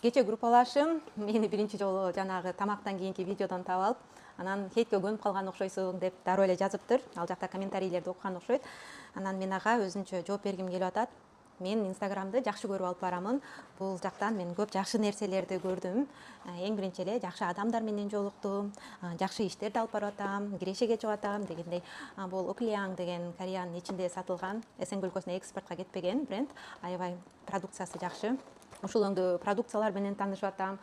Кече группалашым мени биринчи жолу жанагы тамактан кийинки видеодон таап алып, анан хейтке көнүп калган окшойсуң деп дароо эле жазыптыр. Ал жакта комментарийлерди окуган окшойт. Анан мен ага өзүнчө жооп бергим келип атат. Мен Инстаграмды жакшы көрүп алып барамын. Бул жактан мен көп жакшы нерселерди көрдүм. Эң биринчи эле жакшы адамдар менен жолуктум, жакшы иштерди алып барып атам, кирешеге чыгып атам дегендей. Бул Оклиан деген Кореянын ичинде сатылган, СНГ өлкөсүнө экспортко кетпеген бренд. Аябай продукциясы жакшы. Ушул өңдүү продукциялар менен таанышып атам,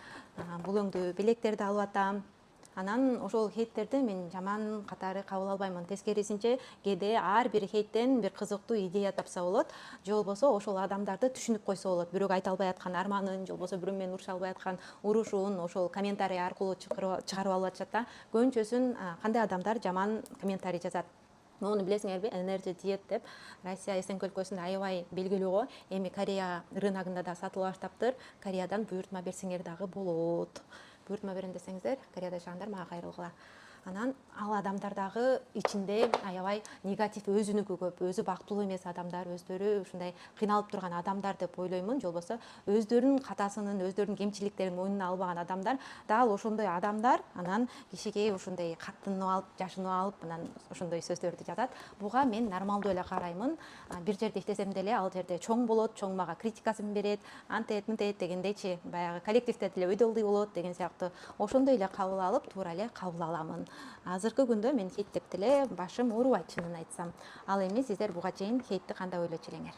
бул өңдүү белектерди алып атам. Анан ошол хейттерди мен жаман катары кабыл албаймын. Тескерисинче, кээде ар бир хейттен бир кызыктуу идея тапса болот, же болбосо ошол адамдарды түшүнүп койсо болот. Бирөөгө айта албай аткан арманын, же болбосо бирөө менен уруша албай аткан урушун ошол комментарий аркылуу чыгарып алып атышат да. Көбүнчөсүн кандай адамдар жаман комментарий жазат. Мону билесиңерби, Energy Diet деп Россия СНГ өлкөсүндө аябай белгилүү го. Эми Корея рыногунда да сатыла баштаптыр. Кореядан буйртма берсеңер дагы болот. Буйртма берем десеңиздер, Кореяда жашагандар мага кайрылгыла. Анан ал адамдар дагы ичинде аябай негатив өзүнүкү көп, өзү бактылуу эмес адамдар, өздөрү ушундай кыйналып турган адамдар деп ойлоймун, же болбосо өздөрүнүн катасынын, өздөрүнүн кемчиликтерин мойнуна албаган адамдар. Дал ошондой адамдар анан кишиге ушундай каттынып алып, жашынып алып, анан ошондой сөздөрдү жазат. Буга мен нормалдуу эле караймын. Бир жерде иштесем деле ал жерде чоң болот, чоң мага критикасын берет, антет, мынтет дегендейчи, баягы коллективде деле өйдөлдүй болот деген сыяктуу. Ошондой эле кабыл алып, туура эле кабыл аламын. Азыркы күндө мен хейт деп деле башым оорубайт, чынын айтсам. Ал эми сиздер буга чейин хейтти кандай ойлочу элеңер?